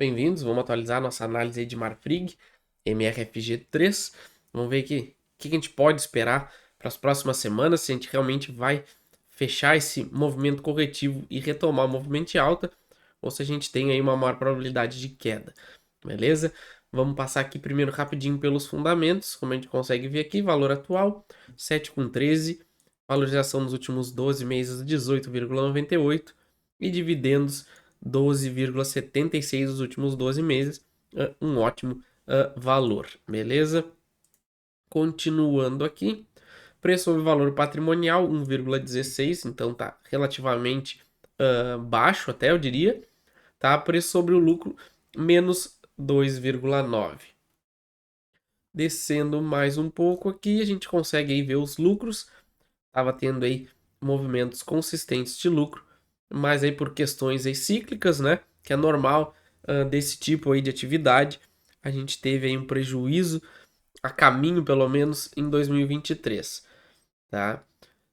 Bem-vindos, vamos atualizar nossa análise aí de Marfrig, MRFG3. Vamos ver aqui o que a gente pode esperar para as próximas semanas, se a gente realmente vai fechar esse movimento corretivo e retomar o movimento de alta, ou se a gente tem aí uma maior probabilidade de queda, beleza? Vamos passar aqui primeiro rapidinho pelos fundamentos, como a gente consegue ver aqui, valor atual 7,13, valorização nos últimos 12 meses 18,98 e dividendos 12,76 nos últimos 12 meses, um ótimo valor, beleza? Continuando aqui, preço sobre valor patrimonial 1,16, então tá relativamente baixo até eu diria, tá? Preço sobre o lucro menos 2,9. Descendo mais um pouco aqui, a gente consegue aí ver os lucros, tava tendo aí movimentos consistentes de lucro, mas aí por questões aí cíclicas, né, que é normal desse tipo aí de atividade, a gente teve aí um prejuízo a caminho, pelo menos, em 2023, tá?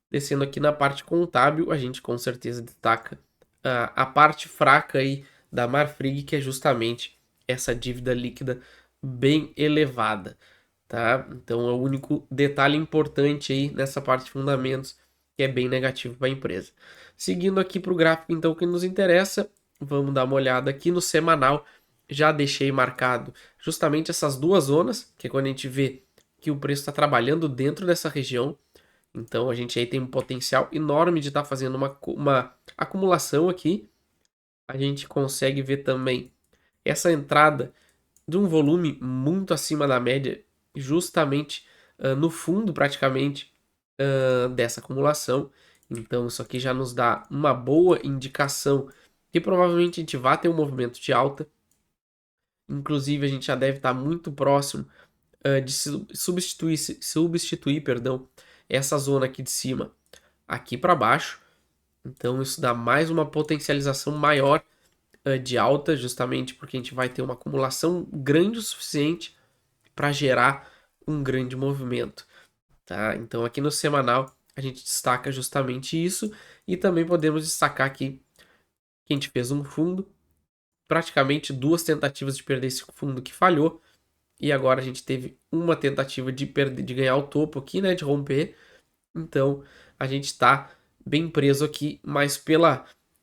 Descendo aqui na parte contábil, a gente com certeza destaca a parte fraca aí da Marfrig, que é justamente essa dívida líquida bem elevada, tá? Então é o único detalhe importante aí nessa parte de fundamentos que é bem negativo para a empresa. Seguindo aqui para o gráfico, então, que nos interessa, vamos dar uma olhada aqui no semanal. Já deixei marcado justamente essas duas zonas, que é quando a gente vê que o preço está trabalhando dentro dessa região. Então a gente aí tem um potencial enorme de estar fazendo uma acumulação aqui. A gente consegue ver também essa entrada de um volume muito acima da média, justamente no fundo praticamente dessa acumulação. Então isso aqui já nos dá uma boa indicação que provavelmente a gente vai ter um movimento de alta. Inclusive a gente já deve estar muito próximo de substituir, perdão, essa zona aqui de cima aqui para baixo. Então isso dá mais uma potencialização maior de alta, justamente porque a gente vai ter uma acumulação grande o suficiente para gerar um grande movimento, tá? Então aqui no semanal a gente destaca justamente isso e também podemos destacar aqui que a gente fez um fundo, praticamente duas tentativas de perder esse fundo que falhou e agora a gente teve uma tentativa de perder, de ganhar o topo aqui, né, de romper. Então a gente está bem preso aqui, mas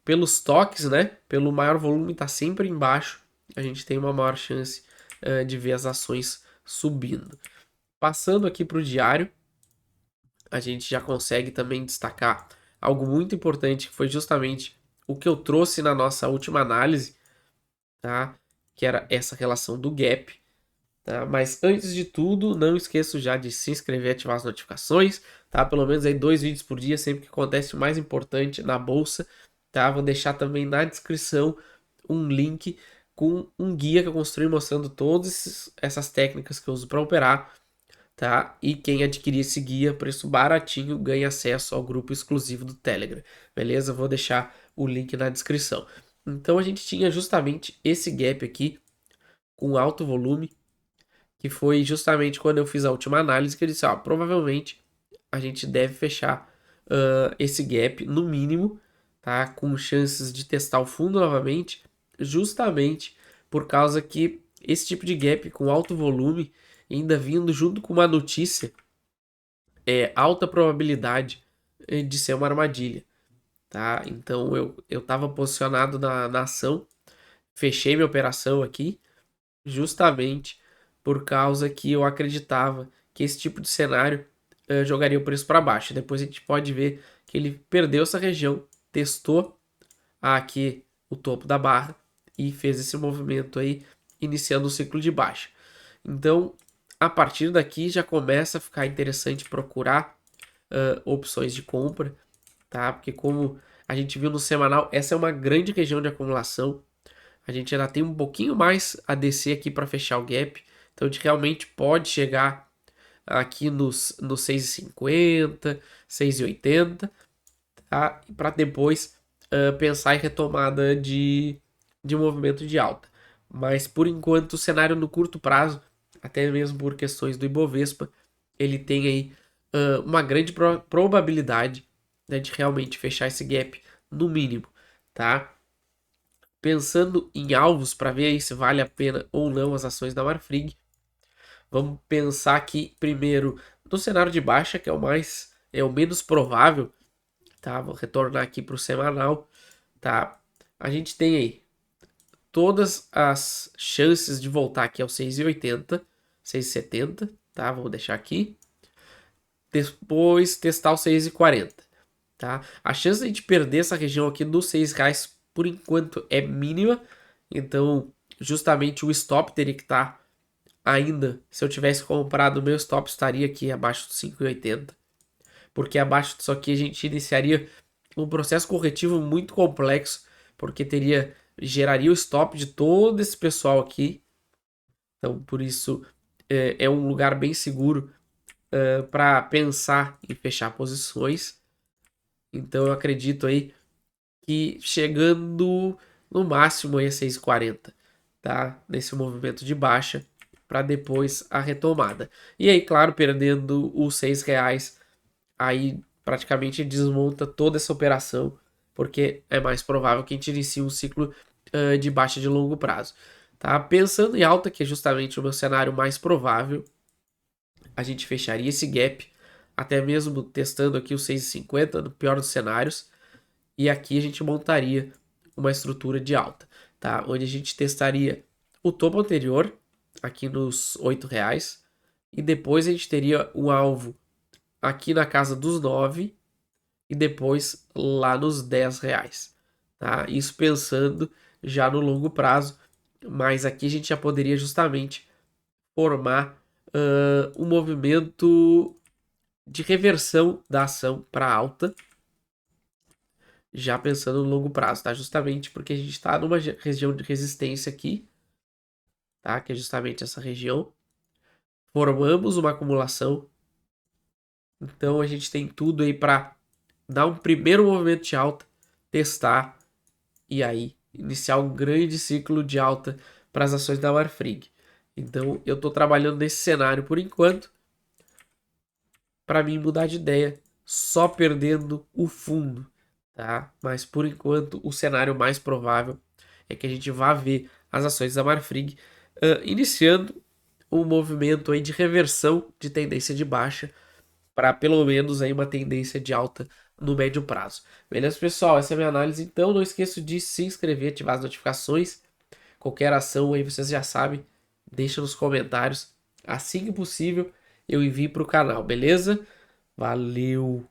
pelos toques, né, pelo maior volume está sempre embaixo, a gente tem uma maior chance de ver as ações subindo. Passando aqui para o diário, a gente já consegue também destacar algo muito importante, que foi justamente o que eu trouxe na nossa última análise, tá? Que era essa relação do gap. Tá? Mas antes de tudo, não esqueça já de se inscrever e ativar as notificações, tá? Pelo menos aí 2 vídeos por dia, sempre que acontece o mais importante na bolsa, tá? Vou deixar também na descrição um link com um guia que eu construí mostrando todas essas técnicas que eu uso para operar, tá? E quem adquirir esse guia, preço baratinho, ganha acesso ao grupo exclusivo do Telegram, beleza? Vou deixar o link na descrição. Então a gente tinha justamente esse gap aqui com alto volume, que foi justamente quando eu fiz a última análise, que ele disse, ó, provavelmente a gente deve fechar esse gap no mínimo, tá? Com chances de testar o fundo novamente, justamente por causa que esse tipo de gap com alto volume, ainda vindo junto com uma notícia, é alta probabilidade de ser uma armadilha, tá? Então eu estava posicionado na ação, fechei minha operação aqui, justamente por causa que eu acreditava que esse tipo de cenário jogaria o preço para baixo. Depois a gente pode ver que ele perdeu essa região, testou aqui o topo da barra e fez esse movimento aí, iniciando o ciclo de baixa. Então, a partir daqui já começa a ficar interessante procurar opções de compra, tá? Porque como a gente viu no semanal, essa é uma grande região de acumulação. A gente ainda tem um pouquinho mais a descer aqui para fechar o gap. Então a gente realmente pode chegar aqui nos 6,50, 6,80, tá? Para depois pensar em retomada de movimento de alta. Mas por enquanto o cenário no curto prazo, até mesmo por questões do Ibovespa, ele tem aí uma grande probabilidade, né, de realmente fechar esse gap no mínimo, tá? pensando em alvos para ver aí se vale a pena ou não as ações da Marfrig, vamos pensar aqui primeiro no cenário de baixa, que é o menos provável, tá? Vou retornar aqui para o semanal, tá? A gente tem aí todas as chances de voltar aqui ao 6,80, 6,70, tá? Vou deixar aqui. Depois testar o 6,40, tá? A chance de a gente perder essa região aqui dos R$ 6 por enquanto é mínima, então justamente o stop teria que estar ainda, se eu tivesse comprado o meu stop estaria aqui abaixo dos 5,80, porque abaixo disso aqui a gente iniciaria um processo corretivo muito complexo, porque geraria o stop de todo esse pessoal aqui, então por isso é um lugar bem seguro para pensar em fechar posições. Então eu acredito aí que chegando no máximo aí a 6,40, tá? Nesse movimento de baixa para depois a retomada. E aí, claro, perdendo os R$ 6, aí praticamente desmonta toda essa operação, porque é mais provável que a gente inicie um ciclo de baixa de longo prazo. Tá? Pensando em alta, que é justamente o meu cenário mais provável, a gente fecharia esse gap, até mesmo testando aqui o 6,50 no pior dos cenários, e aqui a gente montaria uma estrutura de alta, tá? Onde a gente testaria o topo anterior, aqui nos R$ 8, e depois a gente teria um alvo aqui na casa dos 9 e depois lá nos R$ 10, tá? Isso pensando já no longo prazo, mas aqui a gente já poderia justamente formar um movimento de reversão da ação para alta, já pensando no longo prazo, tá? Justamente porque a gente está numa região de resistência aqui, tá? Que é justamente essa região. Formamos uma acumulação, então a gente tem tudo aí para dar um primeiro movimento de alta, testar e aí iniciar um grande ciclo de alta para as ações da Marfrig. Então eu estou trabalhando nesse cenário por enquanto, para mim mudar de ideia, só perdendo o fundo, tá? Mas por enquanto o cenário mais provável é que a gente vá ver as ações da Marfrig iniciando um movimento aí de reversão de tendência de baixa para pelo menos aí uma tendência de alta no médio prazo. Beleza, pessoal? Essa é a minha análise. Então não esqueça de se inscrever, ativar as notificações. Qualquer ação aí vocês já sabem, deixa nos comentários. Assim que possível eu envio para o canal, beleza? Valeu!